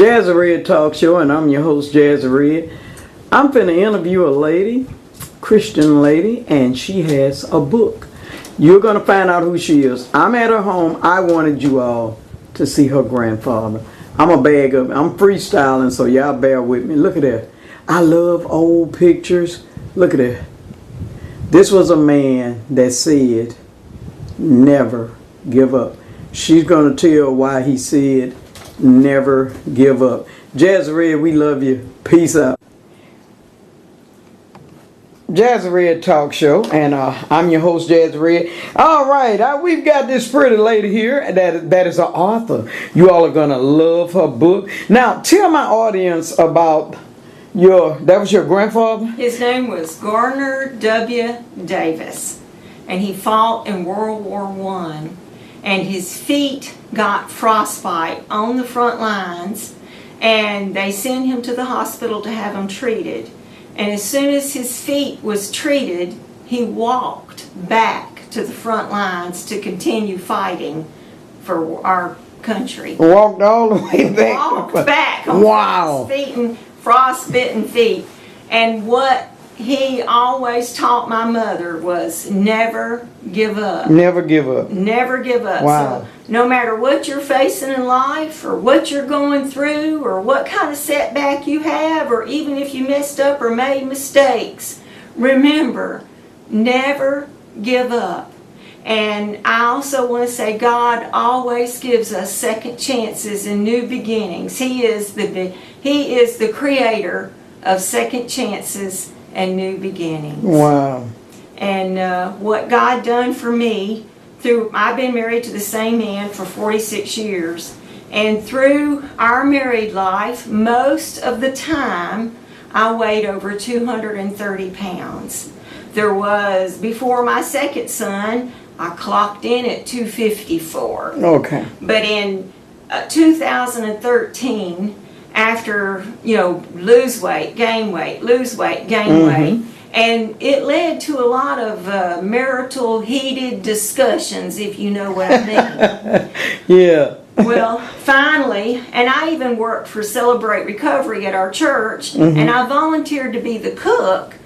Jazzyred Talk Show, and I'm your host, Jazzyred. I'm finna interview a lady, Christian lady, and she has a book. You're gonna find out who she is. I'm at her home. I wanted you all to see her grandfather. I'm a bag of, I'm freestyling, so y'all bear with me. Look at that. I love old pictures. Look at that. This was a man that said, never give up. She's gonna tell why he said, never give up. Jazzyred, we love you. Peace out. Jazzyred Talk Show, and I'm your host, Jazzyred. All right, we've got this pretty lady here that is an author. You all are gonna love her book. Now, tell my audience about that was your grandfather? His name was Garner W. Davis, and he fought in World War I, and his feet got frostbite on the front lines, and they sent him to the hospital to have him treated. And as soon as his feet was treated, he walked back to the front lines to continue fighting for our country. Walked all the way back. Walked back on frostbitten feet. And what he always taught my mother was never give up. Never give up. Never give up. Wow. So no matter what you're facing in life, or what you're going through, or what kind of setback you have, or even if you messed up or made mistakes, remember, never give up. And I also want to say God always gives us second chances and new beginnings. He is the creator of second chances and new beginnings. Wow. And what God done for me, I've been married to the same man for 46 years, and through our married life, most of the time, I weighed over 230 pounds. Before my second son, I clocked in at 254. Okay. But in 2013, after, lose weight, gain weight, lose weight, gain weight, and it led to a lot of marital heated discussions, if you know what I mean. Yeah. Well, finally, and I even worked for Celebrate Recovery at our church, and I volunteered to be the cook,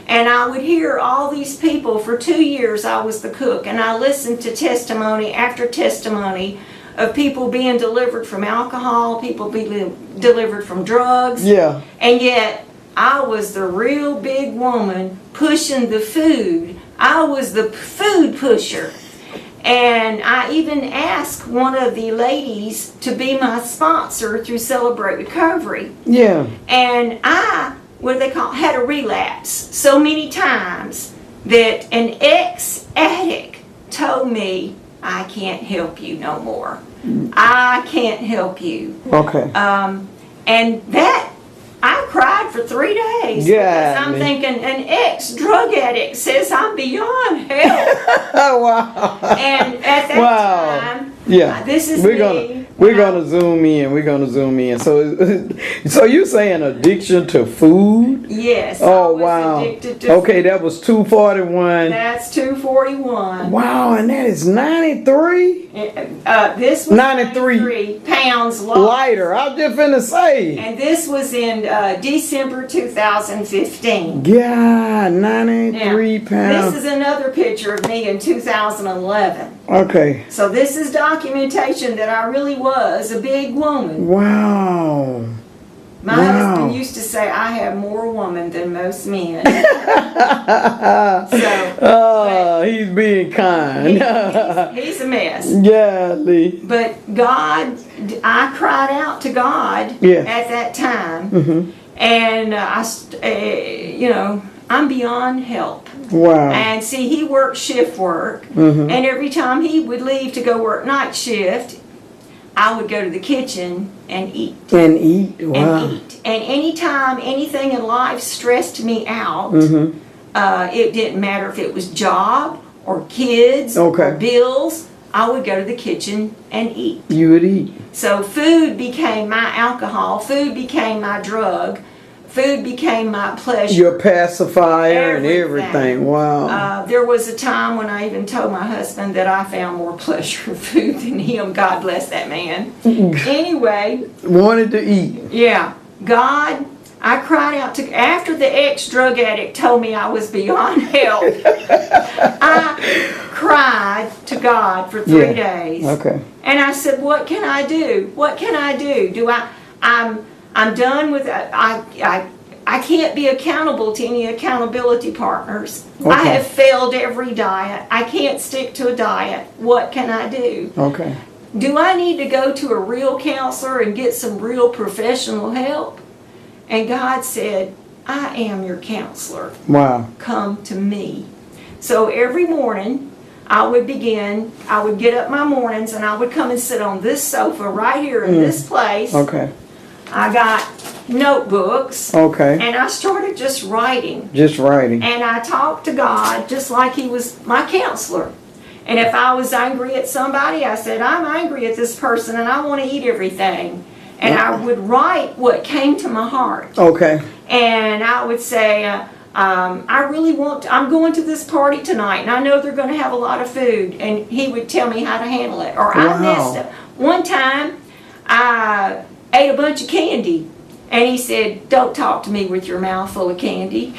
and I would hear all these people. For 2 years I was the cook, and I listened to testimony after testimony of people being delivered from alcohol, people being delivered from drugs. Yeah. And yet, I was the real big woman pushing the food. I was the food pusher. And I even asked one of the ladies to be my sponsor through Celebrate Recovery. Yeah. And I, had a relapse so many times that an ex-addict told me, I can't help you no more. I can't help you. Okay. And that, I cried for 3 days. Yeah. Because I'm thinking, an ex-drug addict says I'm beyond help. Wow. And at that time, yeah, this is we're gonna zoom in. So you saying addiction to food? Yes. Oh wow. Addicted to okay, food. That was 241. That's 241. Wow, and that is 93. This was 93 pounds lighter. I was just finna say. And this was in December 2015. Yeah, 93 pounds. This is another picture of me in 2011. Okay. So this is documentation that I really was a big woman. Wow. My husband used to say I have more woman than most men. He's being kind. He's a mess. Yeah, Lee. But God, I cried out to God at that time, and I'm beyond help. Wow. And see, he worked shift work, and every time he would leave to go work night shift, I would go to the kitchen and eat. And eat? Wow. And eat. And anytime anything in life stressed me out, it didn't matter if it was job or kids or bills, I would go to the kitchen and eat. You would eat. So food became my alcohol, food became my drug, Food became my pleasure. Your pacifier and everything. Wow. There was a time when I even told my husband that I found more pleasure in food than him. God bless that man. Anyway. Wanted to eat. Yeah. God, I cried out to, after the ex-drug addict told me I was beyond help, I cried to God for 3 days. Okay. And I said, what can I do? What can I do? I'm done with it. I can't be accountable to any accountability partners. Okay. I have failed every diet. I can't stick to a diet. What can I do? Okay. Do I need to go to a real counselor and get some real professional help? And God said, I am your counselor. Wow. Come to me. So every morning, I would get up my mornings and I would come and sit on this sofa right here in this place. Okay. I got notebooks. Okay. And I started just writing. Just writing. And I talked to God just like He was my counselor. And if I was angry at somebody, I said, I'm angry at this person and I want to eat everything. And I would write what came to my heart. Okay. And I would say, I'm going to this party tonight and I know they're going to have a lot of food. And He would tell me how to handle it. Or I messed up. One time, I ate a bunch of candy. And He said, don't talk to me with your mouth full of candy.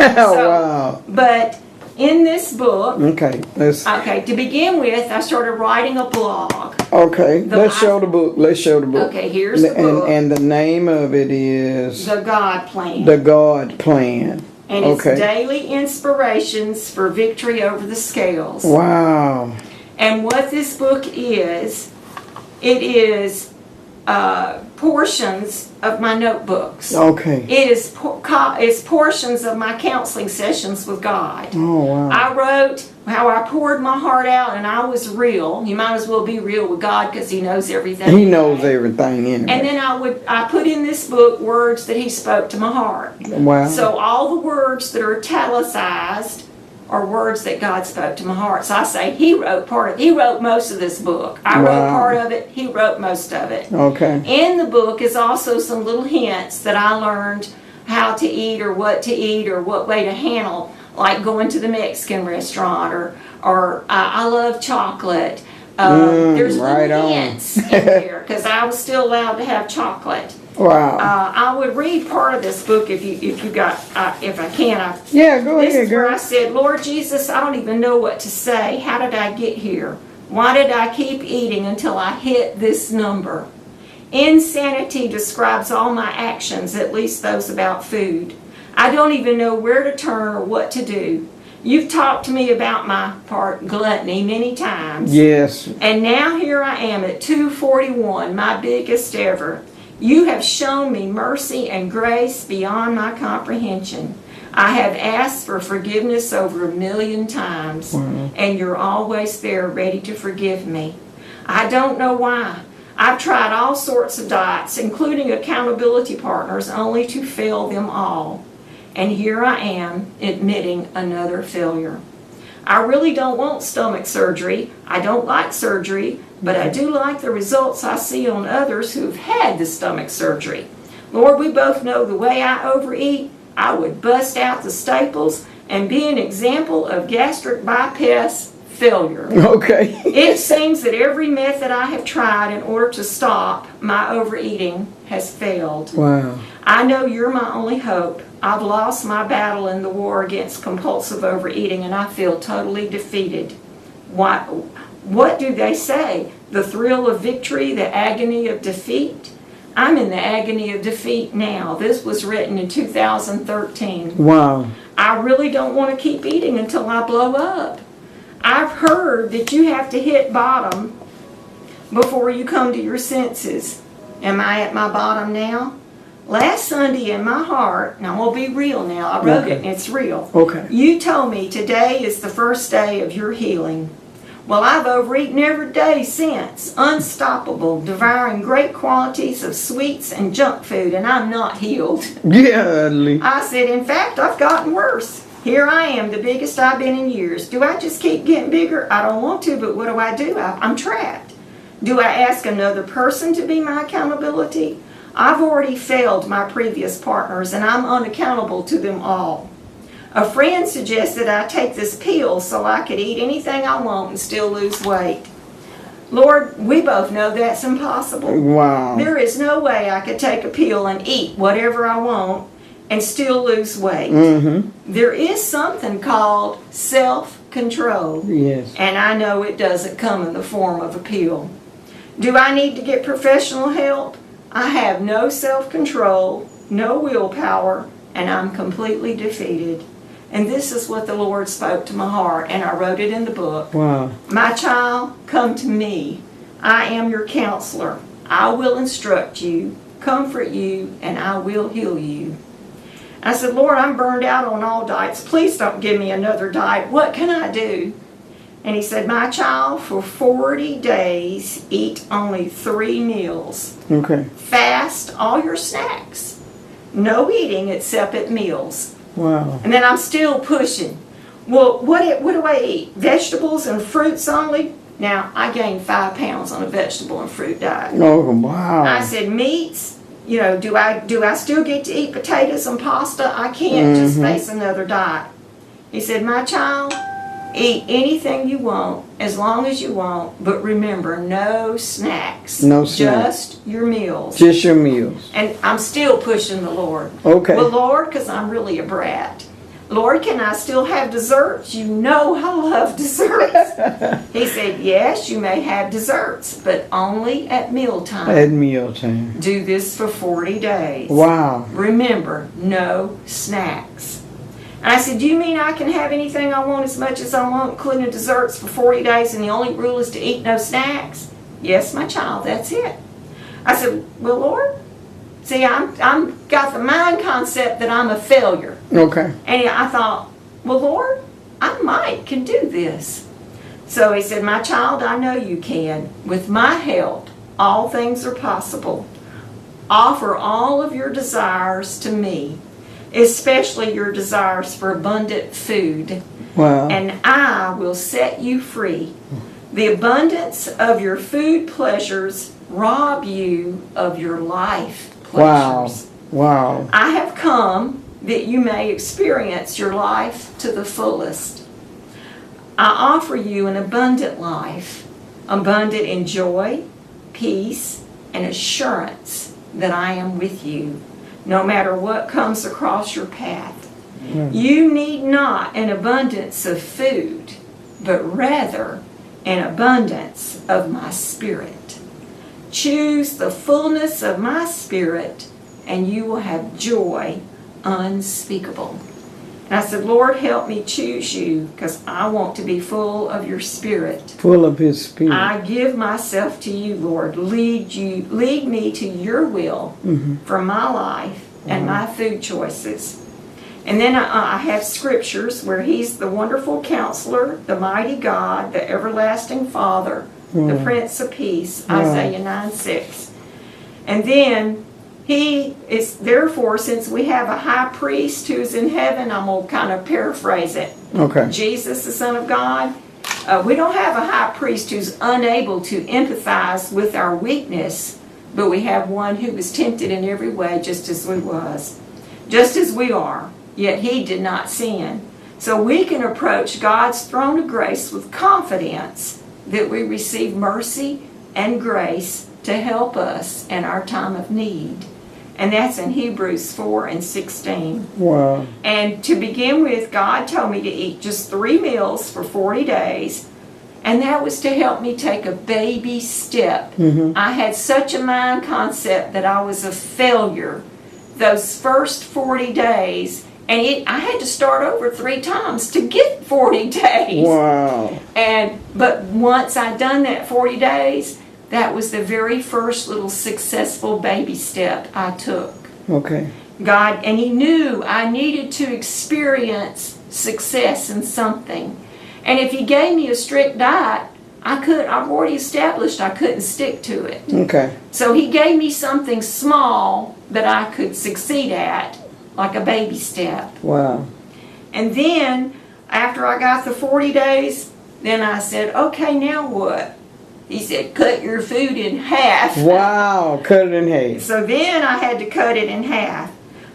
Wow. But in this book, okay, to begin with, I started writing a blog. Okay, let's show the book. Okay, here's the book. And the name of it is The God Plan. The God Plan. And it's daily inspirations for victory over the scales. Wow. And what this book is, it is portions of my notebooks. Okay. It is portions of my counseling sessions with God. Oh, wow. I wrote how I poured my heart out and I was real. You might as well be real with God because He knows everything. He knows everything anyway. And then I put in this book words that He spoke to my heart. Wow. So all the words that are italicized are words that God spoke to my heart. So I say He wrote most of this book. I wrote part of it, He wrote most of it. Okay. In the book is also some little hints that I learned how to eat or what way to handle, like going to the Mexican restaurant or I love chocolate. There's little hints in there because I was still allowed to have chocolate. Wow. I would read part of this book if I can. Yeah, go ahead, girl. This is where I said, Lord Jesus, I don't even know what to say. How did I get here? Why did I keep eating until I hit this number? Insanity describes all my actions, at least those about food. I don't even know where to turn or what to do. You've talked to me about my part, gluttony, many times. Yes. And now here I am at 241, my biggest ever. You have shown me mercy and grace beyond my comprehension. I have asked for forgiveness over 1,000,000 times, and you're always there ready to forgive me. I don't know why. I've tried all sorts of diets, including accountability partners, only to fail them all. And here I am, admitting another failure. I really don't want stomach surgery. I don't like surgery, but I do like the results I see on others who've had the stomach surgery. Lord, we both know the way I overeat, I would bust out the staples and be an example of gastric bypass failure. Okay. It seems that every method I have tried in order to stop my overeating has failed. Wow. I know you're my only hope. I've lost my battle in the war against compulsive overeating and I feel totally defeated. What do they say? The thrill of victory, the agony of defeat? I'm in the agony of defeat now. This was written in 2013. Wow. I really don't want to keep eating until I blow up. I've heard that you have to hit bottom before you come to your senses. Am I at my bottom now? Last Sunday in my heart, and I'm going to be real now, I wrote it and it's real. Okay. You told me today is the first day of your healing. Well, I've overeaten every day since, unstoppable, devouring great quantities of sweets and junk food, and I'm not healed. Yeah, Lee. I said, in fact, I've gotten worse. Here I am, the biggest I've been in years. Do I just keep getting bigger? I don't want to, but what do? I'm trapped. Do I ask another person to be my accountability? I've already failed my previous partners and I'm unaccountable to them all. A friend suggested I take this pill so I could eat anything I want and still lose weight. Lord, we both know that's impossible. Wow. There is no way I could take a pill and eat whatever I want and still lose weight. There is something called self-control. Yes. And I know it doesn't come in the form of a pill. Do I need to get professional help? I have no self-control, no willpower, and I'm completely defeated. And this is what the Lord spoke to my heart, and I wrote it in the book. Wow. My child, come to me. I am your counselor. I will instruct you, comfort you, and I will heal you. I said, Lord, I'm burned out on all diets. Please don't give me another diet. What can I do? And he said, my child, for 40 days, eat only 3 meals. Okay. Fast all your snacks. No eating except at meals. Wow. And then I'm still pushing. Well, what do I eat? Vegetables and fruits only? Now, I gained 5 pounds on a vegetable and fruit diet. Oh, wow. I said, meats, do I still get to eat potatoes and pasta? I can't just face another diet. He said, my child, eat anything you want, as long as you want, but remember, no snacks. No snacks. Just your meals. Just your meals. And I'm still pushing the Lord. Okay. Well, Lord, because I'm really a brat. Lord, can I still have desserts? You know I love desserts. He said, yes, you may have desserts, but only at mealtime. At mealtime. Do this for 40 days. Wow. Remember, no snacks. And I said, do you mean I can have anything I want as much as I want, including desserts for 40 days, and the only rule is to eat no snacks? Yes, my child, that's it. I said, well, Lord, see, I'm got the mind concept that I'm a failure. Okay. And I thought, well, Lord, I can do this. So he said, my child, I know you can. With my help, all things are possible. Offer all of your desires to me, especially your desires for abundant food, Wow. and I will set you free. The abundance of your food pleasures rob you of your life pleasures. Wow. Wow. I have come that you may experience your life to the fullest. I offer you an abundant life, abundant in joy, peace, and assurance that I am with you, no matter what comes across your path. You need not an abundance of food, but rather an abundance of my spirit. Choose the fullness of my spirit, and you will have joy unspeakable. And I said, Lord, help me choose you, because I want to be full of your spirit. Full of his spirit. I give myself to you, Lord. Lead me to your will for my life and my food choices. And then I have scriptures where he's the wonderful counselor, the mighty God, the everlasting Father, the Prince of Peace, Isaiah 9:6. And then he is, therefore, since we have a high priest who's in heaven, I'm going to kind of paraphrase it. Okay. Jesus, the Son of God. We don't have a high priest who's unable to empathize with our weakness, but we have one who was tempted in every way just as we are, yet he did not sin. So we can approach God's throne of grace with confidence that we receive mercy and grace to help us in our time of need. And that's in Hebrews 4:16. Wow. And to begin with, God told me to eat just 3 meals for 40 days. And that was to help me take a baby step. I had such a mind concept that I was a failure those first 40 days. And I had to start over 3 times to get 40 days. Wow. But once I'd done that 40 days, that was the very first little successful baby step I took. Okay. God, and he knew I needed to experience success in something. And if he gave me a strict diet, I've already established I couldn't stick to it. Okay. So he gave me something small that I could succeed at, like a baby step. Wow. And then, after I got the 40 days, then I said, okay, now what? he said, cut your food in half. Wow, cut it in half. So then I had to cut it in half.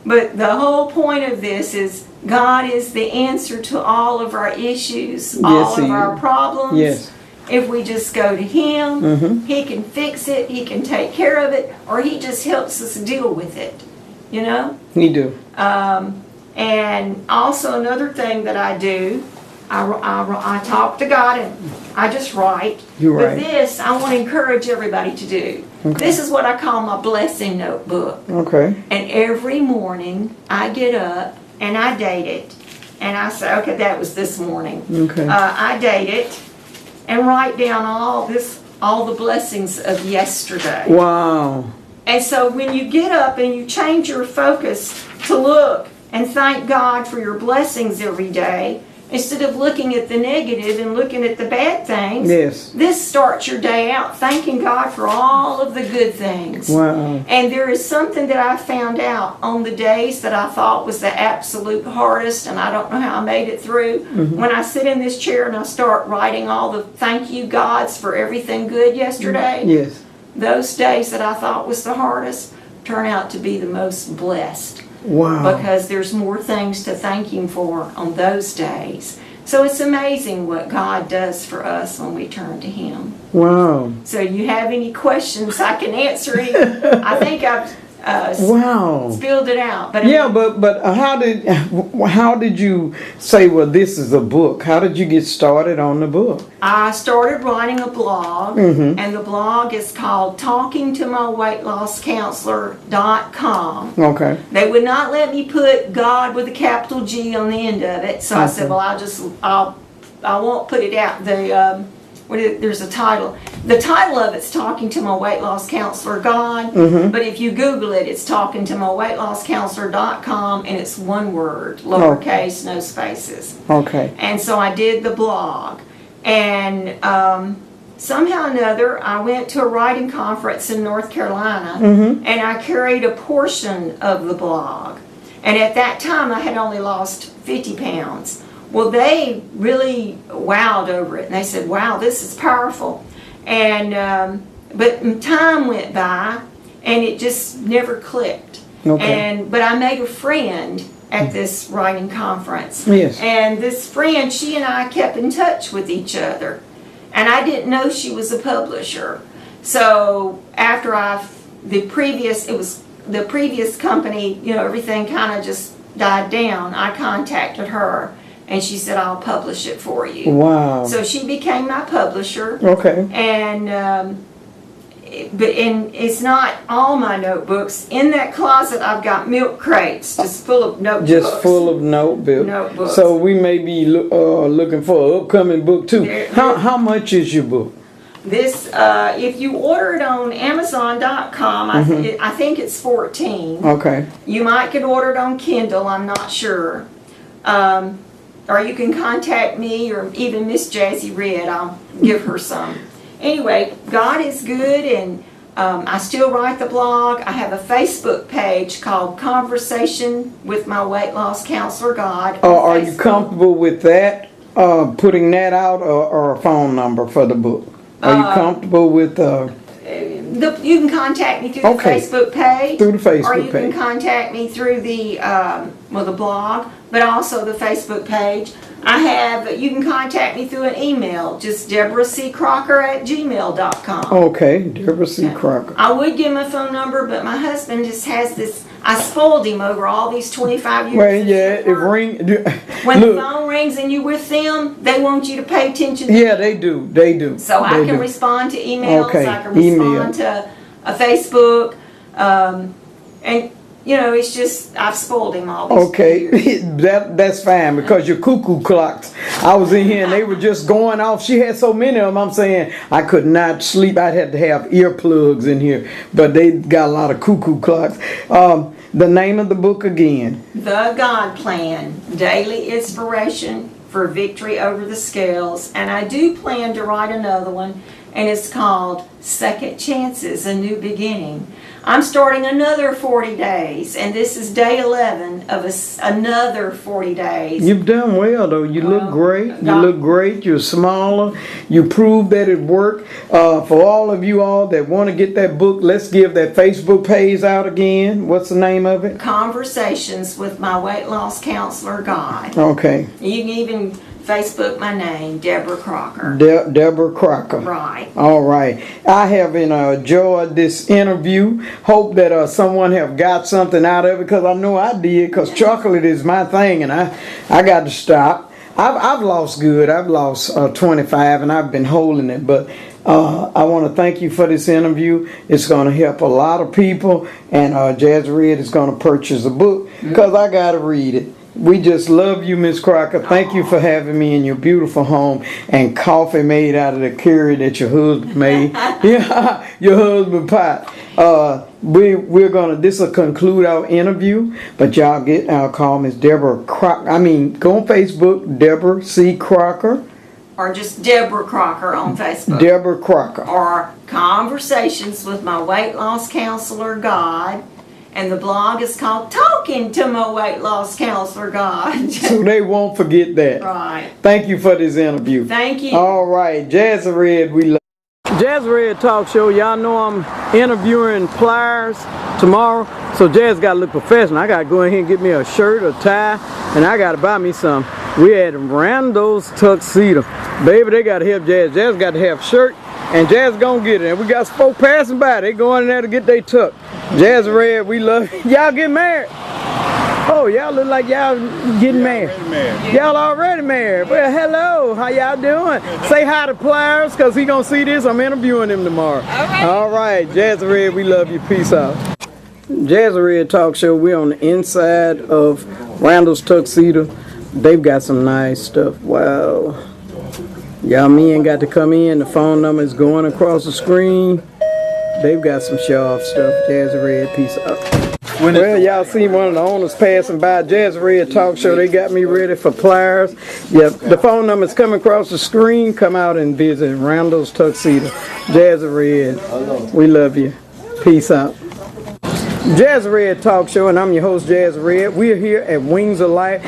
But the whole point of this is God is the answer to all of our issues, all of our problems. Yes. If we just go to Him, He can fix it, He can take care of it, or He just helps us deal with it. You know? He do. And also another thing that I do, I talk to God and I just write. You write. But this, I want to encourage everybody to do. Okay. This is what I call my blessing notebook. Okay. And every morning I get up and I date it. And I say, okay, that was this morning. Okay. I date it and write down all the blessings of yesterday. Wow. And so when you get up and you change your focus to look and thank God for your blessings every day, instead of looking at the negative and looking at the bad things, Yes. this starts your day out thanking God for all of the good things. Wow. And there is something that I found out on the days that I thought was the absolute hardest, and I don't know how I made it through. When I sit in this chair and I start writing all the thank you gods for everything good yesterday, Yes. those days that I thought was the hardest turn out to be the most blessed. Wow. Because there's more things to thank Him for on those days. So it's amazing what God does for us when we turn to Him. Wow. So you have any questions I can answer any? I think I've Wow. spilled it out. But Yeah, but how did you say, well, this is a book? How did you get started on the book? I started writing a blog, and the blog is called TalkingToMyWeightLossCounselor.com. Okay. They would not let me put God with a capital G on the end of it, so I said, well, I won't put it out. There's a title. The title of it's Talking to My Weight Loss Counselor God, but if you Google it, it's Talking to My WeightLossCounselor.com, and it's one word, lowercase, no spaces. Okay. And so I did the blog, and somehow or another, I went to a writing conference in North Carolina, and I carried a portion of the blog. And at that time, I had only lost 50 pounds. Well, they really wowed over it, and they said, wow, this is powerful. And but time went by, and it just never clicked. Okay. But I made a friend at this writing conference. Yes. And this friend, she and I kept in touch with each other. And I didn't know she was a publisher. So after the previous company, everything kind of just died down, I contacted her. And she said, I'll publish it for you. Wow. So she became my publisher. Okay. And it's not all my notebooks. In that closet, I've got milk crates just full of notebooks. Just full of notebooks. So we may be looking for an upcoming book too. How much is your book? This, if you order it on Amazon.com, I think it's $14. Okay. You might get ordered on Kindle. I'm not sure. Or you can contact me or even Miss Jazzyred. I'll give her some. Anyway, God is good, and I still write the blog. I have a Facebook page called Conversation with My Weight Loss Counselor God. Are you comfortable with that? Putting that out, or a phone number for the book? Are you comfortable with? You can contact me through the Facebook page. Through the Facebook or you page. can contact me through the blog, but also the Facebook page. You can contact me through an email, just DeborahCCrocker@gmail.com. Okay, Deborah C. Crocker. I would give my phone number, but my husband just has this. I spoiled him over all these 25 years. Well, yeah, it ring. When the phone rings and you with them, they want you to pay attention. Yeah, they do. They do. So I can respond to emails. Okay, I can respond to a Facebook, and it's just I've spoiled him all this. Okay, that's fine, because your cuckoo clocks. I was in here and they were just going off. She had so many of them. I'm saying I could not sleep. I'd have to have earplugs in here, but they got a lot of cuckoo clocks. The name of the book again? The God Plan: Daily Inspiration for Victory Over the Scales. And I do plan to write another one. and it's called Second Chances, A New Beginning. I'm starting another 40 days, and this is day 11 of another 40 days. You've done well, though. You look great. You look great. You're smaller. You proved that it worked. For all of you all that want to get that book, let's give that Facebook page out again. What's the name of it? Conversations with My Weight Loss Counselor, God. Okay. You can even Facebook my name, Deborah Crocker. Deborah Crocker. Right. All right. I have enjoyed this interview. Hope that someone have got something out of it, because I know I did, because chocolate is my thing, and I got to stop. I've lost good. I've lost 25, and I've been holding it, but I want to thank you for this interview. It's going to help a lot of people, and Jazzyred is going to purchase a book, because I got to read it. We just love you, Miss Crocker. Thank you for having me in your beautiful home, and coffee made out of the curry that your husband made. Yeah, your husband pot. We're gonna. This will conclude our interview. But y'all call Miss Deborah Crocker. I mean, go on Facebook, Deborah C. Crocker. Or just Deborah Crocker on Facebook. Deborah Crocker. Or Conversations with My Weight Loss Counselor, God. And the blog is called Talking to My Weight Loss Counselor, God. So they won't forget that. Right. Thank you for this interview. Thank you. All right, Jazzyred, we love Jazzyred Talk Show. Y'all know I'm interviewing pliers tomorrow, so Jazz got to look professional. I got to go ahead and get me a shirt, a tie, and I got to buy me some. We had Randall's tuxedo. Baby, they got to help Jazz. Jazz got to have shirt, and Jazz gonna get it. And we got some folk passing by. They going in there to get their tuck. Jazzyred, we love you. Y'all get married? Oh, y'all look like y'all getting married. Y'all already married. Well, hello. How y'all doing? Say hi to Pliers, because he gonna see this. I'm interviewing him tomorrow. All right. Jazzyred, we love you. Peace out. Jazzyred Talk Show. We're on the inside of Randall's tuxedo. They've got some nice stuff. Wow. Y'all men got to come in. The phone number is going across the screen. They've got some sharp stuff. Jazzyred, peace out. Well, y'all see one of the owners passing by. Jazzyred Talk Show. They got me ready for pliers. Yep, the phone number is coming across the screen. Come out and visit Randall's Tuxedo. Jazzyred, we love you. Peace out. Jazzyred Talk Show, and I'm your host, Jazzyred. We're here at Wings of Light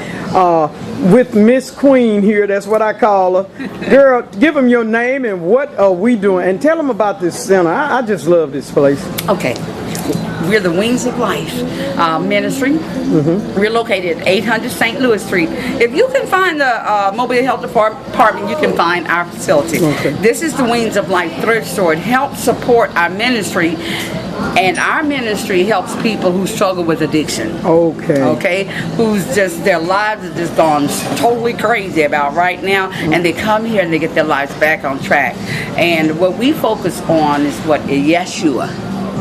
with Miss Queen here. That's what I call her. Girl, give them your name and what are we doing, and tell them about this center. I just love this place. Okay. We're the Wings of Life ministry. We're located at 800 St. Louis Street. If you can find the Mobile Health Department, you can find our facility. Okay. This is the Wings of Life thrift store. It helps support our ministry, and our ministry helps people who struggle with addiction. Okay. Okay, who's just, their lives are just gone totally crazy about right now, and they come here and they get their lives back on track. And what we focus on is what Yeshua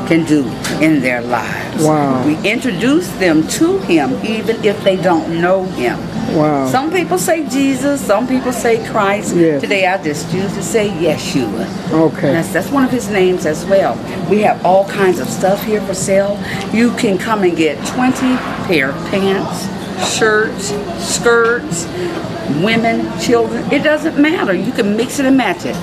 can do in their lives. Wow. We introduce them to him even if they don't know him. Wow. Some people say Jesus, some people say Christ. Yes. Today I just choose to say Yeshua. Okay. That's one of his names as well. We have all kinds of stuff here for sale. You can come and get 20 pair of pants, shirts, skirts, women, children. It doesn't matter. You can mix it and match it.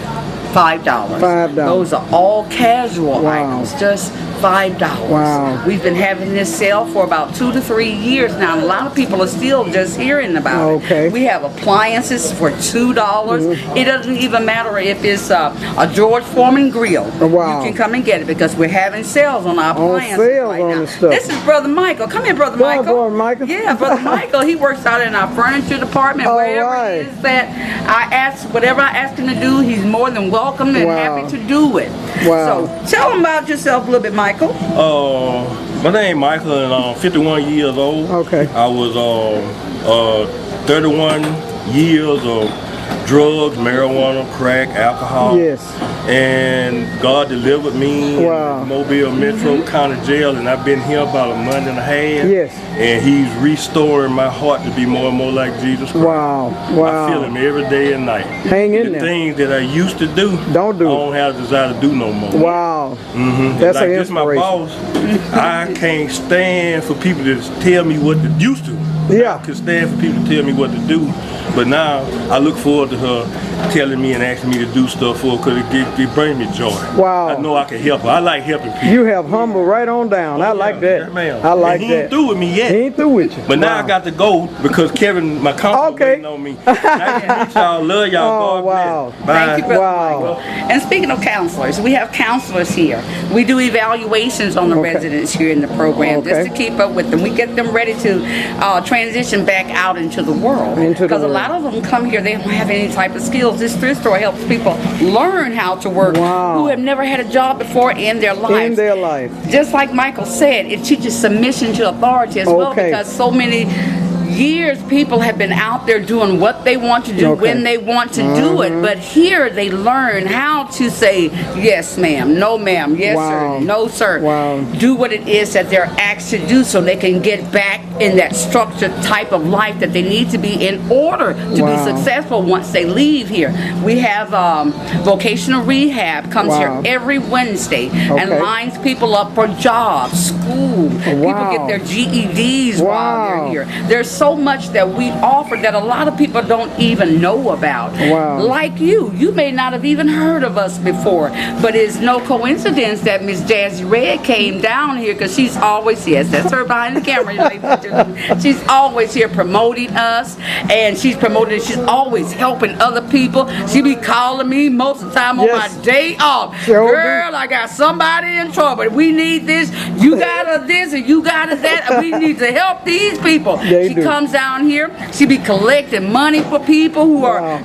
$5. $5. Those are all casual Wow. items, just $5. Wow. We've been having this sale for about 2 to 3 years now. A lot of people are still just hearing about Okay. it. We have appliances for $2. It doesn't even matter if it's a George Foreman grill. Wow. You can come and get it because we're having sales on our appliances sales right on now. the stuff. This is Brother Michael. Come here, Brother Go on, Michael. Brother Michael. Yeah, Brother Michael. He works out in our furniture department. All Wherever right. it is that whatever I ask him to do, he's more than welcome and Wow. happy to do it. Wow. So tell him about yourself a little bit, Michael. My name Michael, and I'm 51 years old. Okay. I was 31 years of drugs, marijuana, crack, alcohol. Yes. And God delivered me Wow. in Mobile Metro County Jail, and I've been here about a month and a half. Yes. And He's restoring my heart to be more and more like Jesus Christ. Wow. Wow. I feel Him every day and night. Hang in The there. things that I used to do, Don't do I it. don't have a desire to do no more. Wow. Mm-hmm. That's like an this, my inspiration. boss. I can't stand for people to tell me what to used to. Yeah. I could stand for people to tell me what to do, but now I look forward to her telling me and asking me to do stuff for her because it brings me joy. Wow. I know I can help her. I like helping people. You have humble right on down. I like that. Yeah, ma'am. I like and he that. ain't through with me yet. He ain't through with you. But now I got to go because Kevin, my counselor, waiting on me. Nice to meet y'all. Love y'all. Oh, wow. God bless. Bye. Thank you, Brother Wow. Michael. And speaking of counselors, we have counselors here. We do evaluations on the residents here in the program just to keep up with them. We get them ready to transition back out into the world. Because a lot of them come here, they don't have any type of skills. This thrift store helps people learn how to work who have never had a job before in their lives. In their life. Just like Michael said, it teaches submission to authority as well, because so many years people have been out there doing what they want to do when they want to do it, but here they learn how to say yes ma'am, no ma'am, yes sir, no sir, do what it is that they're asked to do so they can get back in that structured type of life that they need to be in order to be successful once they leave here. We have vocational rehab comes here every Wednesday and lines people up for jobs, school. People get their GEDs while they're here. There's so much that we offer that a lot of people don't even know about. Like you may not have even heard of us before, but it's no coincidence that Miss Jazzyred came down here because she's always, that's her behind the camera, ladies and gentlemen. She's always here promoting us, and she's always helping other people. She be calling me most of the time on my day off. Girl, I got somebody in trouble. We need this. You got a this and you got a that. And we need to help these people. She comes down here. She be collecting money for people who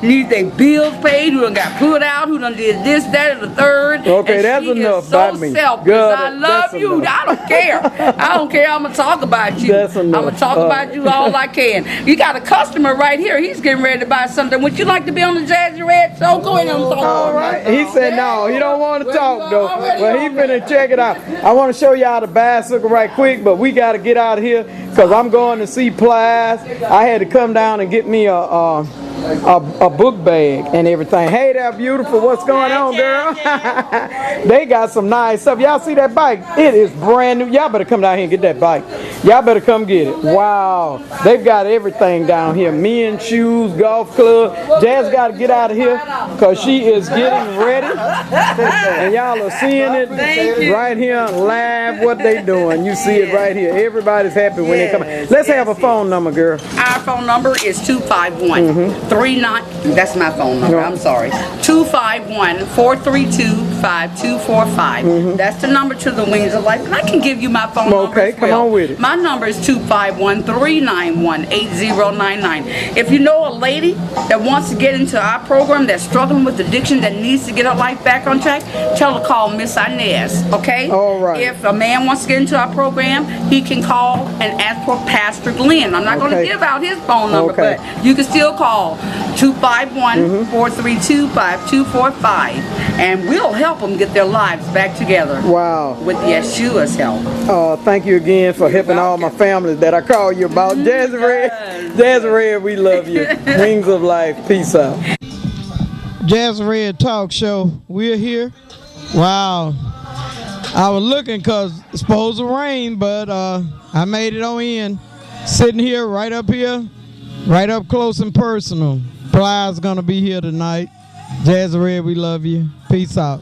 need their bills paid, who done got put out, who done did this, that, and the third. Okay, that's enough. So selfish. I love you. I don't care. I don't care. I'm gonna talk about you. I'm gonna talk about you all I can. You got a customer right here. He's getting ready to buy something. Would you like to be on the Jazzyred show? Go ahead and talk. All right. He said no. He don't want to talk though. Well, he finna check it out. I want to show y'all the bicycle right quick, but we got to get out of here because I'm going to see Plies. I had to come down and get me a book bag and everything. Hey there, beautiful. What's going on, girl? They got some nice stuff. Y'all see that bike? It is brand new. Y'all better come down here and get that bike. Y'all better come get it. Wow. They've got everything down here. Men's shoes, golf club. Jazz got to get out of here because she is getting ready. And y'all are seeing it right here live what they doing. You see it right here. Everybody's happy when they come. Let's have a phone number, girl. Our phone number is 251-39. That's my phone number. I'm sorry. 251-432-5245. That's the number to the Wings of Life. And I can give you my phone number as well. Come on with it. My number is 251-391-8099. If you know a lady that wants to get into our program that's struggling with addiction, that needs to get her life back on track, tell her to call Miss Inez, okay? All right. If a man wants to get into our program, he can call and ask for Pastor Glenn. I'm not going to give out his phone number, but you can still call 251-432-5245, and we'll help them get their lives back together. Wow. With Yeshua's help. Thank you again for helping all my families that I call you about. Jazzyred, Jazzyred, we love you. Wings of Life, peace out. Jazzyred Talk Show, we're here. Wow. I was looking because it's supposed to rain, but I made it on in. Sitting here, right up close and personal. Plies gonna be here tonight. Jazzyred, we love you. Peace out.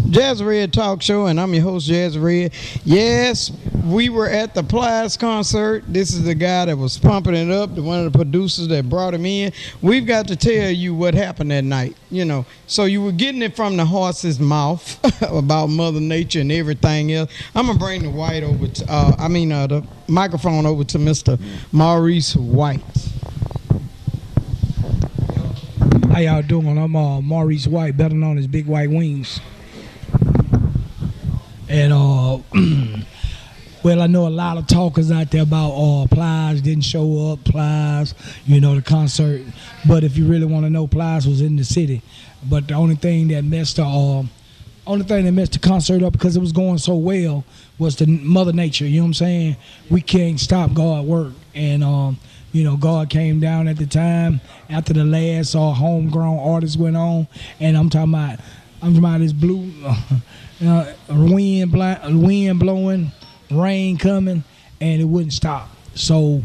Jazzyred Talk Show, and I'm your host, Jazzyred. Yes, we were at the Plies concert. This is the guy that was pumping it up, one of the producers that brought him in. We've got to tell you what happened that night, So you were getting it from the horse's mouth about Mother Nature and everything else. I'm gonna bring the the microphone over to Mr. Maurice White. How y'all doing? I'm Maurice White, better known as Big White Wings. And well, I know a lot of talkers out there about Plies didn't show up, Plies, the concert. But if you really want to know, Plies was in the city. But the only thing that messed the concert up, because it was going so well, was the Mother Nature. You know what I'm saying? We can't stop God work, and God came down at the time after the last homegrown artist went on, and I'm talking about this blue wind blowing, rain coming, and it wouldn't stop. So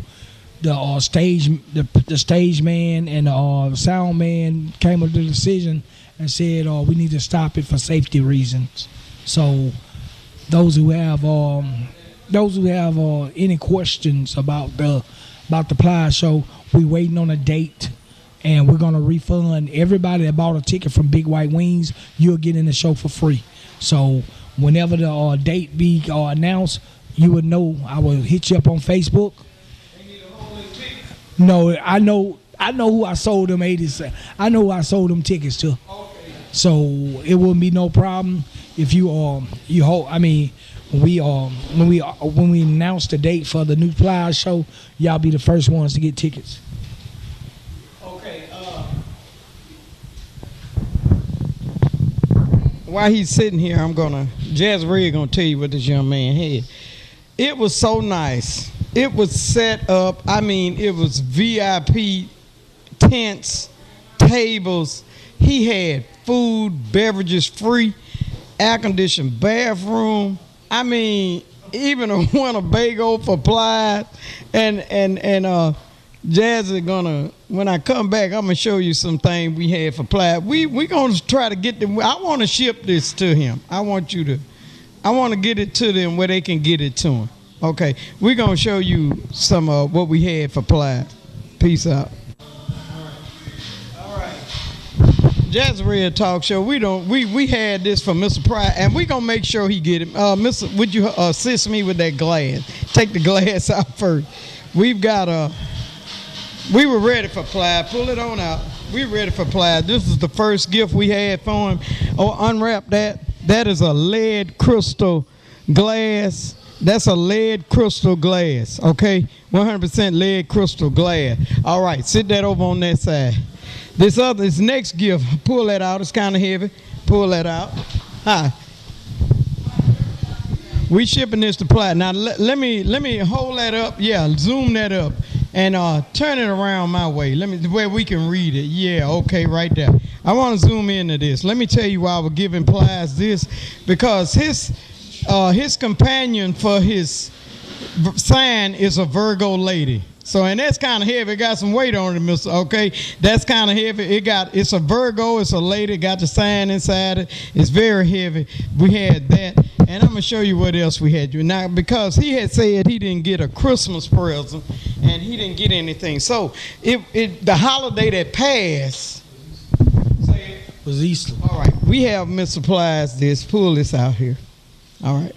the stage man and the sound man came up with the decision and said we need to stop it for safety reasons. So those who have any questions about the Plies show, we waiting on a date, and we're gonna refund everybody that bought a ticket from Big White Wings. You'll get in the show for free. So whenever the date be announced, you would know. I will hit you up on Facebook. No, I know who I sold them 80. I know who I sold them tickets to. So it wouldn't be no problem if when we announce the date for the new Plies show, y'all be the first ones to get tickets. Okay. While he's sitting here, Jazzyred gonna tell you what this young man had. It was so nice. It was set up. I mean, it was VIP tents, tables. He had food, beverages free, air-conditioned bathroom. I mean, even a Winnebago for Plies. And Jazz is gonna, when I come back, I'm gonna show you some things we had for Plies. We gonna try to get them. I want to ship this to him. I want to get it to them where they can get it to him. Okay, we're gonna show you some of what we had for Plies. Peace out. All right. Jazzyred Talk Show. We had this for Mr. Pride, and we gonna make sure he get it. Mr., would you assist me with that glass? Take the glass out first. We've got we were ready for Plies. Pull it on out. We ready for Plies. This is the first gift we had for him. Oh, unwrap that. That is a lead crystal glass. That's a lead crystal glass, okay? 100% lead crystal glass. All right, sit that over on that side. This next gift, pull that out. It's kind of heavy. Pull that out. Hi. We shipping this to Plies. Now let me hold that up. Yeah, zoom that up and turn it around my way. Where we can read it. Yeah, okay, right there. I want to zoom into this. Let me tell you why we're giving Plies this, because his companion for his sign is a Virgo lady. So, and that's kind of heavy. It got some weight on it, Mr. Okay, that's kind of heavy. It's a Virgo. It's a lady. Got the sign inside it. It's very heavy. We had that, and I'm gonna show you what else we had. Now, because he had said he didn't get a Christmas present, and he didn't get anything. So, the holiday that passed was Easter. All right, we have Mr. Plies this. Pull this out here. All right.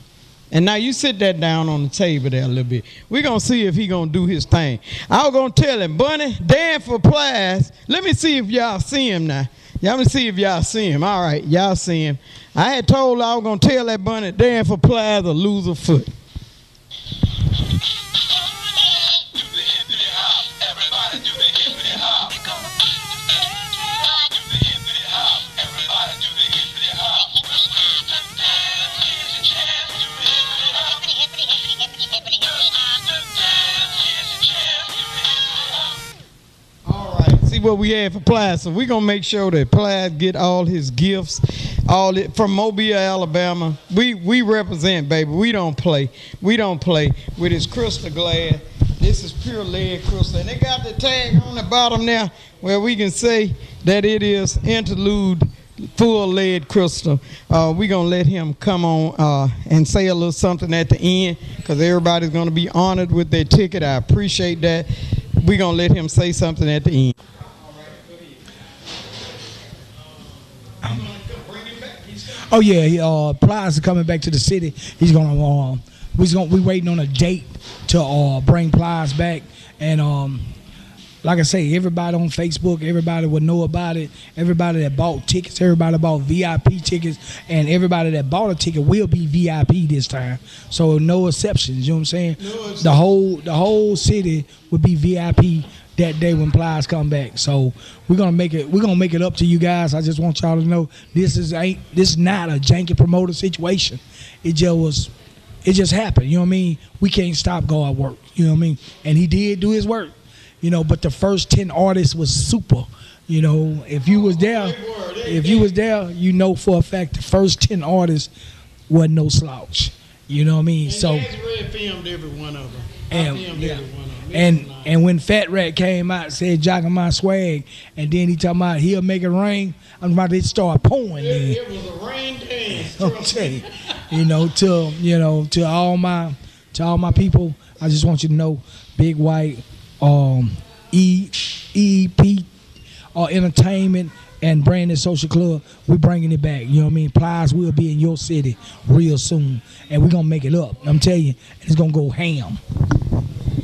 And now you sit that down on the table there a little bit. We're going to see if he going to do his thing. I was going to tell him, Bunny, Dan for Plies. Let me see if y'all see him now. Let me see if y'all see him. All right, y'all see him. I had told I was going to tell that Bunny, Dan for Plies, a loser foot. What we had for Plies, so we're gonna make sure that Plies get all his gifts, from Mobile, Alabama. We represent, baby. We don't play with his crystal glass. This is pure lead crystal, and they got the tag on the bottom there where we can say that it is interlude full lead crystal. We're gonna let him come on and say a little something at the end, because everybody's gonna be honored with their ticket. I appreciate that. We're gonna let him say something at the end. Oh yeah, Plies is coming back to the city. He's gonna we waiting on a date to bring Plies back, and like I say, everybody on Facebook, everybody will know about it. Everybody that bought tickets, everybody that bought VIP tickets, and everybody that bought a ticket will be VIP this time. So no exceptions. You know what I'm saying? The whole city will be VIP that day when Plies come back. So we're gonna make it up to you guys. I just want y'all to know this is not a janky promoter situation. It just happened. You know what I mean? We can't stop God work. You know what I mean? And he did do his work. You know, but the first 10 artists was super. You know, if you was there, you know for a fact the first 10 artists wasn't no slouch. You know what I mean? And so Jazzyred filmed every one of them. And every one of them. And when Fat Rat came out, said jocking my swag, and then he talking about he'll make it rain, I'm about to start pouring. It was a rain dance. Okay, to all my people, I just want you to know, Big White, EEP, Entertainment, and Brandon Social Club, we're bringing it back. You know what I mean? Plies will be in your city real soon, and we're gonna make it up. I'm telling you, it's gonna go ham.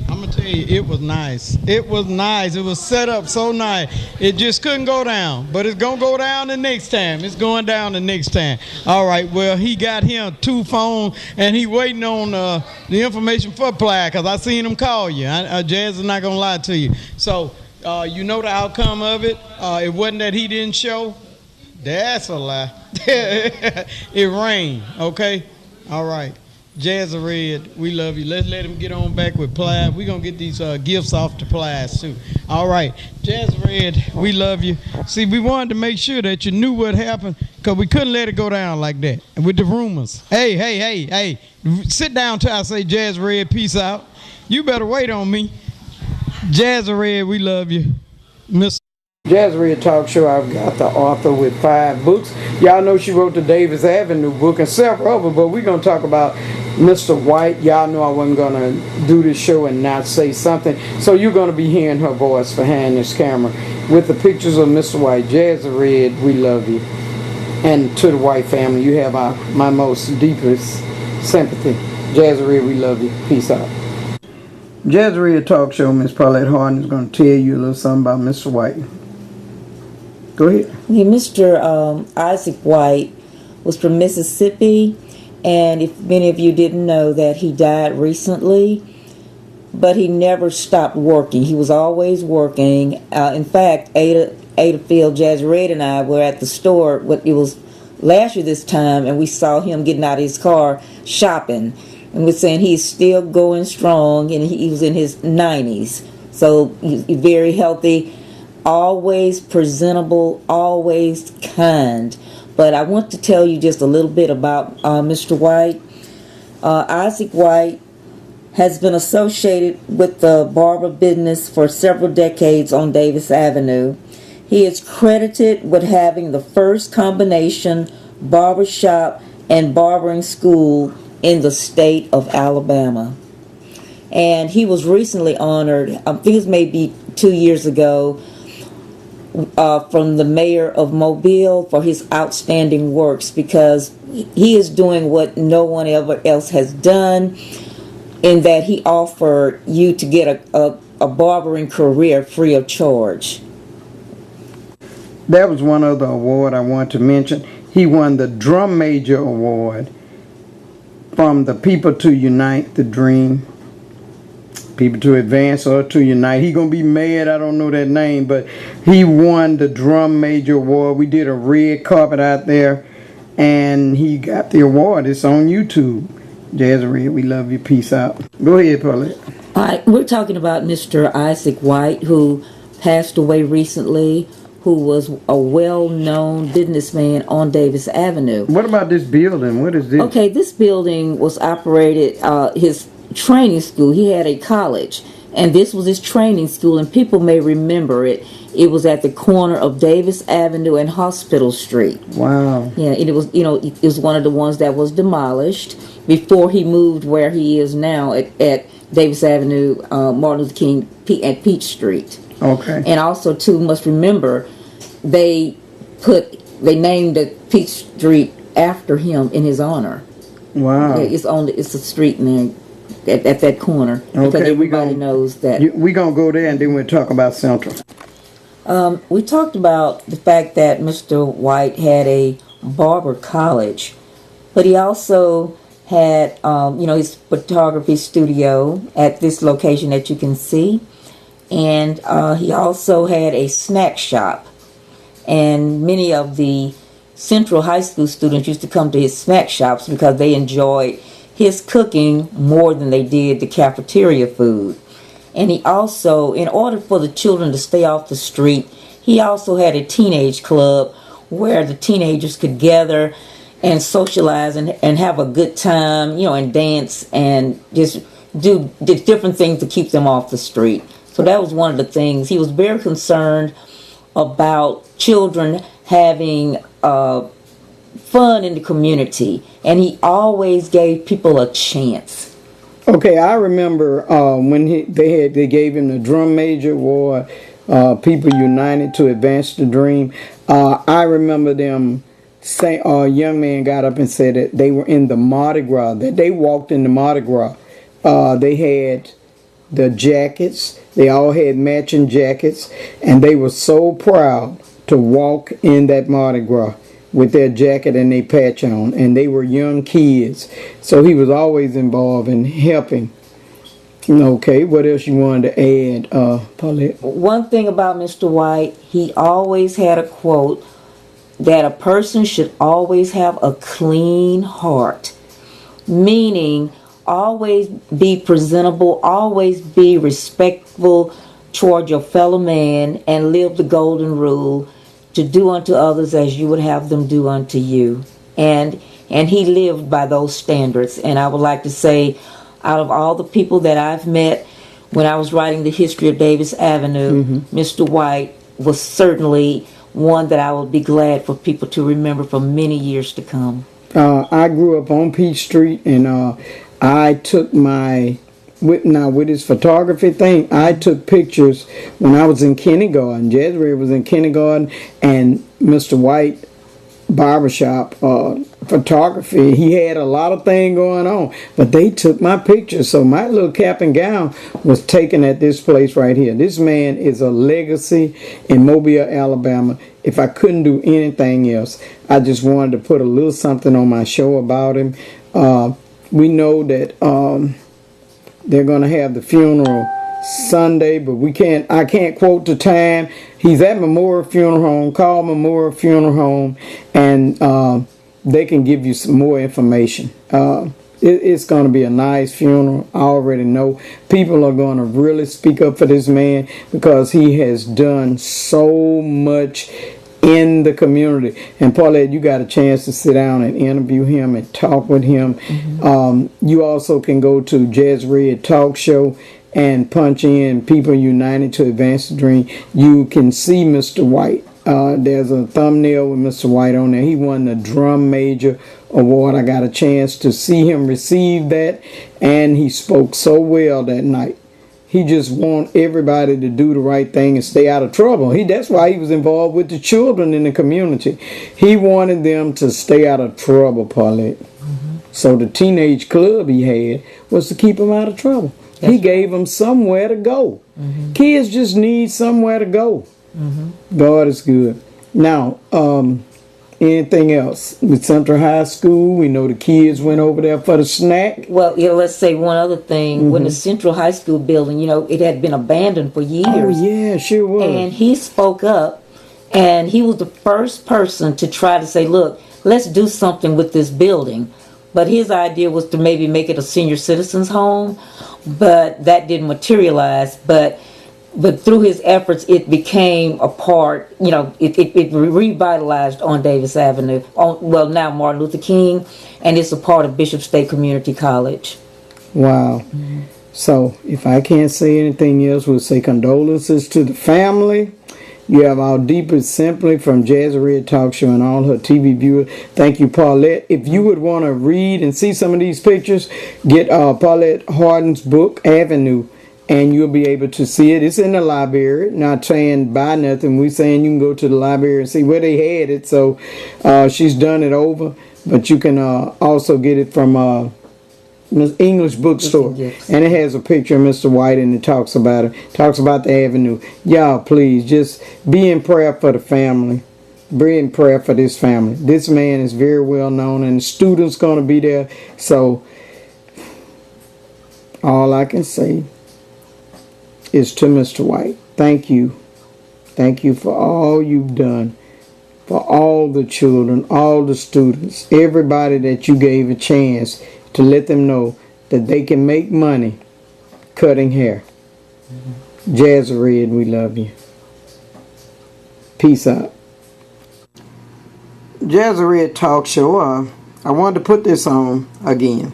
I'm gonna tell you, it was nice. It was nice. It was set up so nice. It just couldn't go down, but it's gonna go down the next time. It's going down the next time. All right. Well, he got him 2 phones, and he waiting on the information for Ply, cause I seen him call you. Jazz is not gonna lie to you. So you know the outcome of it. It wasn't that he didn't show. That's a lie. It rained. Okay. All right. Jazzyred, we love you. Let's let him get on back with Ply. We're going to get these gifts off to Plies, too. All right. Jazzyred, we love you. See, we wanted to make sure that you knew what happened because we couldn't let it go down like that with the rumors. Hey. Sit down till I say Jazzyred, peace out. You better wait on me. Jazzyred, we love you. Miss Jazzyred Talk Show. I've got the author with 5 books. Y'all know she wrote the Davis Avenue book and several others, but we're going to talk about Mr. White. Y'all know I wasn't going to do this show and not say something. So you're going to be hearing her voice behind this camera with the pictures of Mr. White. Jazzyred, we love you. And to the White family, you have my most deepest sympathy. Jazzyred, we love you. Peace out. Jazzyred Talk Show. Miss Paulette Harden is going to tell you a little something about Mr. White. Go ahead. Yeah, Mr. Isaac White was from Mississippi, and if many of you didn't know that he died recently, but he never stopped working. He was always working. In fact, Ada Field, Jazzyred, and I were at the store. It was last year this time, and we saw him getting out of his car shopping, and we're saying he's still going strong, and he was in his 90s, so he's very healthy. Always presentable, always kind. But I want to tell you just a little bit about Mr. White. Isaac White has been associated with the barber business for several decades on Davis Avenue. He is credited with having the first combination barbershop and barbering school in the state of Alabama. And he was recently honored, I think it was maybe 2 years ago, from the mayor of Mobile for his outstanding works, because he is doing what no one ever else has done, in that he offered you to get a barbering career free of charge. That was one other award I want to mention. He won the Drum Major Award from the People to Unite the Dream. People to Advance or to Unite. He gonna be mad I don't know that name, but he won the Drum Major Award. We did a red carpet out there, and he got the award. It's on YouTube. Jazzyred, we love you. Peace out. Go ahead, Paulette. All right, we're talking about Mr. Isaac White, who passed away recently, who was a well-known businessman on Davis Avenue. What about this building? What is this? Okay, this building was operated, his training school. He had a college, and this was his training school, and people may remember it. It was at the corner of Davis Avenue and Hospital Street. Wow. Yeah, and it was, it was one of the ones that was demolished before he moved where he is now at Davis Avenue, Martin Luther King at Peach Street. Okay. And also, too, must remember, they named the Peach Street after him in his honor. Wow. Yeah, it's a street in there at that corner. Okay, because everybody knows that. We're going to go there, and then we'll talk about Central. We talked about the fact that Mr. White had a barber college, but he also had, his photography studio at this location that you can see, and he also had a snack shop, and many of the Central High School students used to come to his snack shops because they enjoyed his cooking more than they did the cafeteria food. And he also, in order for the children to stay off the street, he also had a teenage club where the teenagers could gather and socialize and have a good time, and dance and just do different things to keep them off the street. So that was one of the things. He was very concerned about children having fun in the community, and he always gave people a chance. Okay, I remember when they gave him the Drum Major Award, People United to Advance the Dream. I remember them saying, a young man got up and said that they were in the Mardi Gras, that they walked in the Mardi Gras. They had the jackets, they all had matching jackets, and they were so proud to walk in that Mardi Gras with their jacket and their patch on, and they were young kids. So he was always involved in helping. Okay, what else you wanted to add, Paulette? One thing about Mr. White, he always had a quote that a person should always have a clean heart, meaning always be presentable, always be respectful toward your fellow man, and live the golden rule to do unto others as you would have them do unto you. And he lived by those standards. And I would like to say, out of all the people that I've met when I was writing the history of Davis Avenue, Mr. White was certainly one that I would be glad for people to remember for many years to come. I grew up on Peach Street, and I took with his photography thing, I took pictures when I was in kindergarten. Jazzyred was in kindergarten, and Mr. White barbershop photography, he had a lot of things going on, but they took my pictures. So my little cap and gown was taken at this place right here. This man is a legacy in Mobile, Alabama. If I couldn't do anything else, I just wanted to put a little something on my show about him. We know that they're going to have the funeral Sunday, but I can't quote the time. He's at Memorial Funeral Home. Call Memorial Funeral Home, and they can give you some more information. It's going to be a nice funeral. I already know people are going to really speak up for this man because he has done so much in the community. And Paulette, you got a chance to sit down and interview him and talk with him. You also can go to Jazzyred Talk Show and punch in People United to Advance the Dream. You can see Mr. White. There's a thumbnail with Mr. White on there. He won the Drum Major Award. I got a chance to see him receive that, and he spoke so well that night. He just want everybody to do the right thing and stay out of trouble. That's why he was involved with the children in the community. He wanted them to stay out of trouble, Paulette. So the teenage club he had was to keep them out of trouble. He gave them somewhere to go. Kids just need somewhere to go. God is good. Now, anything else? With Central High School, we know the kids went over there for the snack. Well, let's say one other thing. When the Central High School building, it had been abandoned for years. Oh, yeah, sure was. And he spoke up, and he was the first person to try to say, look, let's do something with this building. But his idea was to maybe make it a senior citizens home, but that didn't materialize. But through his efforts, it became a part, it revitalized on Davis Avenue, now Martin Luther King, and it's a part of Bishop State Community College. Wow. So, if I can't say anything else, we'll say condolences to the family. You have our deepest sympathy from Jazzyred Talk Show and all her TV viewers. Thank you, Paulette. If you would want to read and see some of these pictures, get Paulette Harden's book, Avenue, and you'll be able to see it. It's in the library. Not saying buy nothing. We're saying you can go to the library and see where they had it. So she's done it over. But you can also get it from English bookstore. And it has a picture of Mr. White, and it talks about it. Talks about the avenue. Y'all, please, just be in prayer for the family. Be in prayer for this family. This man is very well known, and the students going to be there. So all I can say is to Mr. White, thank you. Thank you for all you've done, for all the children, all the students, everybody that you gave a chance to let them know that they can make money cutting hair. Jazzyred, we love you. Peace out. Jazzyred Talk Show. I wanted to put this on again.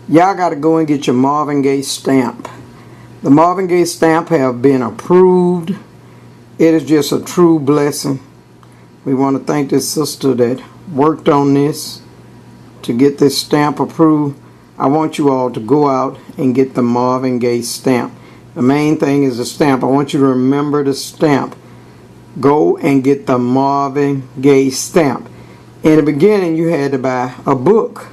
y'all got to go and get your Marvin Gaye stamp. The Marvin Gaye stamp have been approved. It is just a true blessing. We want to thank this sister that worked on this to get this stamp approved. I want you all to go out and get the Marvin Gaye stamp. The main thing is the stamp. I want you to remember the stamp. Go and get the Marvin Gaye stamp. In the beginning, you had to buy a book.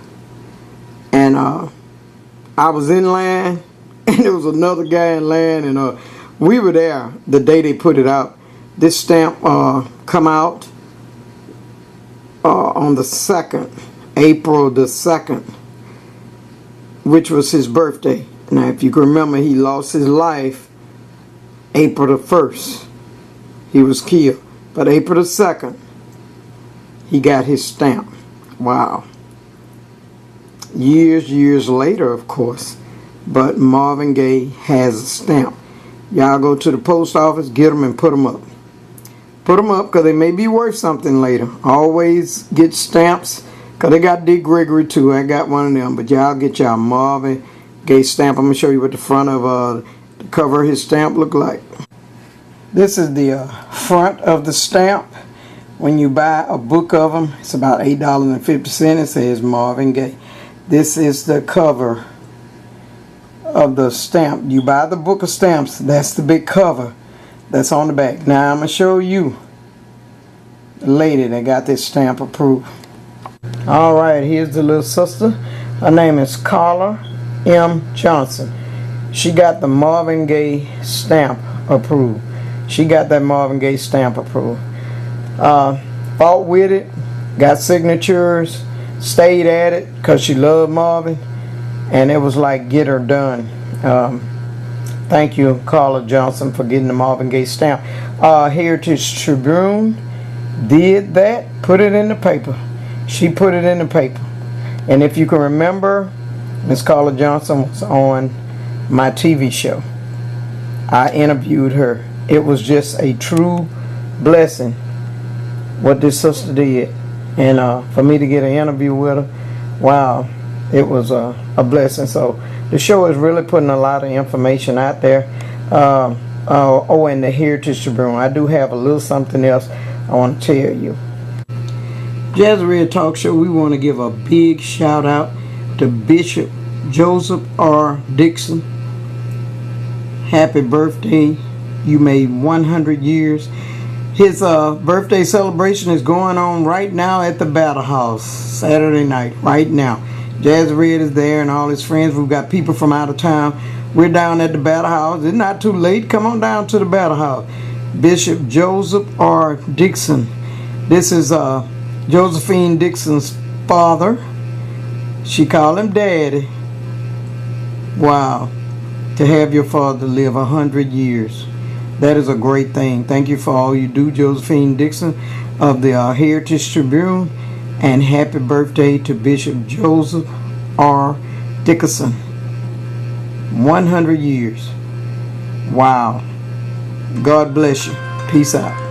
And I was in line, and there was another guy in line, and we were there the day they put it out. This stamp come out on the 2nd, April the 2nd, which was his birthday. Now, if you can remember, he lost his life April the 1st. He was killed. But April the 2nd, he got his stamp. Wow. Years later, of course. But Marvin Gaye has a stamp. Y'all go to the post office, get them and put them up. Put them up because they may be worth something later. Always get stamps because they got Dick Gregory too. I got one of them. But y'all get y'all Marvin Gaye stamp. I'm going to show you what the front of the cover of his stamp look like. This is the front of the stamp. When you buy a book of them, it's about $8.50. It says Marvin Gaye. This is the cover of the stamp. You buy the book of stamps, that's the big cover that's on the back. Now I'm going to show you the lady that got this stamp approved. Alright, here's the little sister. Her name is Carla M. Johnson. She got the Marvin Gaye stamp approved. She got that Marvin Gaye stamp approved. Fought with it, got signatures, stayed at it because she loved Marvin, and it was like get her done. Thank you, Carla Johnson, for getting the Marvin Gaye stamp. Heritage Tribune did that, put it in the paper. She put it in the paper. And if you can remember, Miss Carla Johnson was on my TV show. I interviewed her. It was just a true blessing what this sister did. And for me to get an interview with her, wow, it was a blessing. So the show is really putting a lot of information out there. And the Heritage Tribune, I do have a little something else I want to tell you. Jazzyred Talk Show, we want to give a big shout out to Bishop Joseph R. Dixon. Happy birthday. You made 100 years. His birthday celebration is going on right now at the Battle House, Saturday night, right now. Jazzyred is there and all his friends. We've got people from out of town. We're down at the Battle House. It's not too late. Come on down to the Battle House. Bishop Joseph R. Dixon. This is Josephine Dixon's father. She called him Daddy. Wow. To have your father live 100 years. That is a great thing. Thank you for all you do, Josephine Dixon of the Heritage Tribune. And happy birthday to Bishop Joseph R. Dixon. 100 years. Wow. God bless you. Peace out.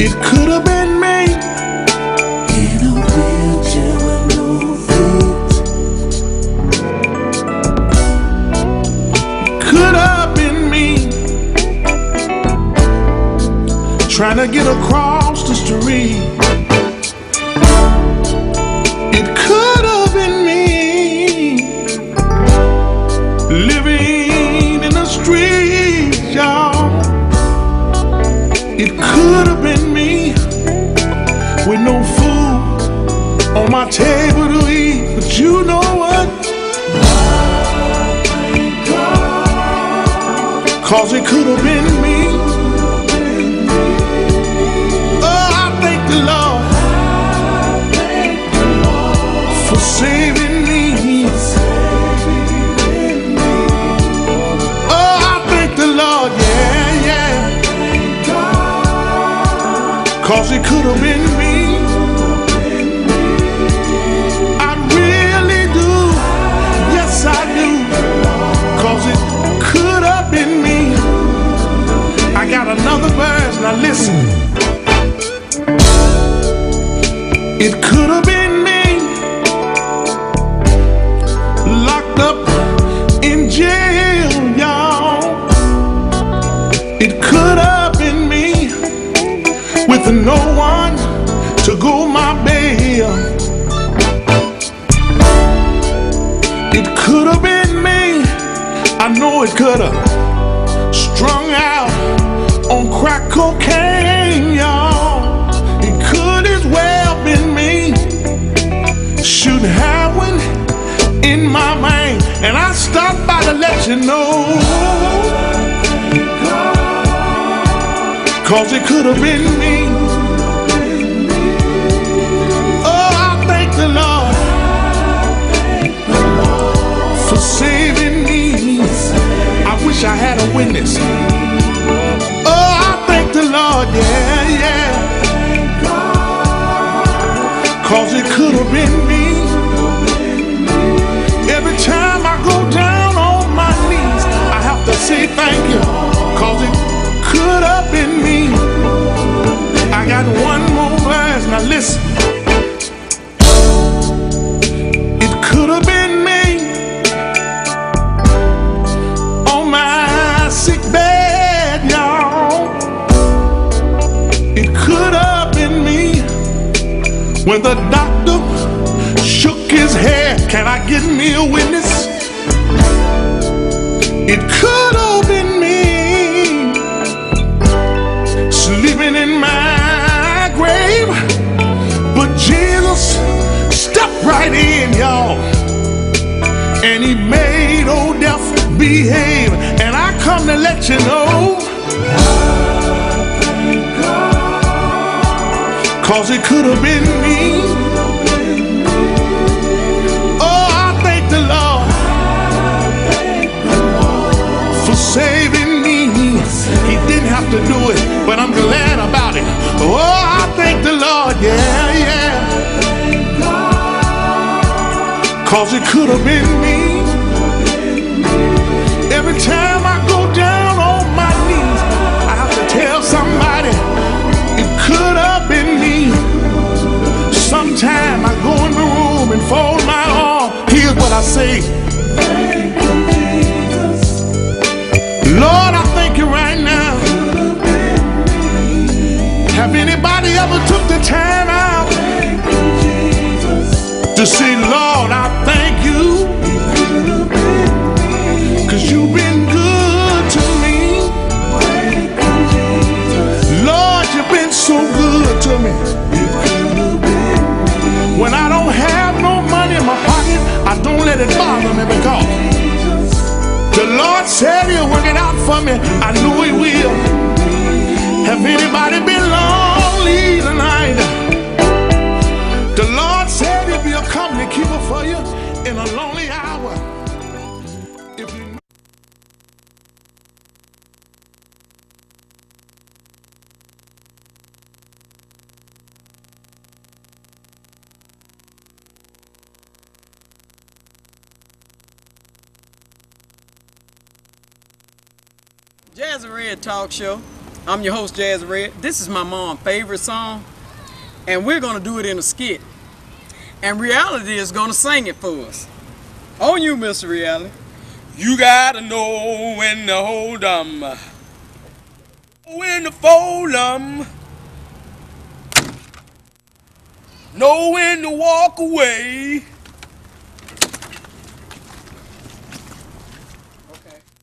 It could have been me in a wheelchair with no feet. Could have been me trying to get across the street. It could have been me living in the streets, y'all. It could have been me with no food on my table to eat. But you know what? I thank God, 'cause it could have been me. Oh, I thank the Lord for saving me. Oh, I thank the Lord, yeah, yeah. 'Cause it could have been me. I really do. Yes, I do. 'Cause it could have been me. I got another verse, now listen. It could have been me, locked up in jail, y'all. It could have been me, with no one to go my bail. It could have been me, I know it could have, strung out on crack cocaine, y'all. It could as well been me, shooting heroin in my vein. And I stopped by to let you know, 'cause it could have been me. Oh, I thank the Lord for saving me. I wish I had a witness. Oh, I thank the Lord, yeah, yeah. 'Cause it could have been me. Every time I go down on my knees, I have to say thank you. 'Cause it could have been me. I got one more verse, now listen. It could have been me on my sick bed, y'all. It could have been me when the doctor shook his head. Can I get me a witness? It could have been me sleeping in my grave, but Jesus stepped right in, y'all, and he made old death behave. And I come to let you know, 'cause it could have been me. Oh, I thank the Lord for saving me. He didn't have to do it, but I'm glad about it. Oh, I thank the Lord, yeah, yeah. 'Cause it could have been me. Every time I go down on my knees, I have to tell somebody it could have been me. Sometime I go in the room and fold my arm. Here's what I say. Lord, I thank you right now. Have anybody ever took the time out to say, Lord, I thank you, 'cause you've been good to me. Lord, you've been so good to me. When I don't have no money in my pocket, I don't let it bother me, because the Lord said he'll work it out for me. I know he will. Have anybody been lonely tonight? The Lord said he'll be a company keeper for you in a lonely hour. If you Jazzyred Talk Show. I'm your host, Jazzyred. This is my mom's favorite song, and we're gonna do it in a skit. And Reality is gonna sing it for us. On you, Mr. Reality. You gotta know when to hold 'em, when to fold 'em, know when to walk away,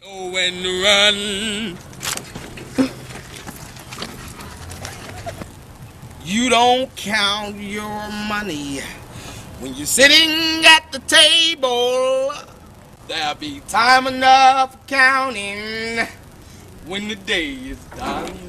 know when to run. You don't count your money when you're sitting at the table. There'll be time enough counting when the day is done.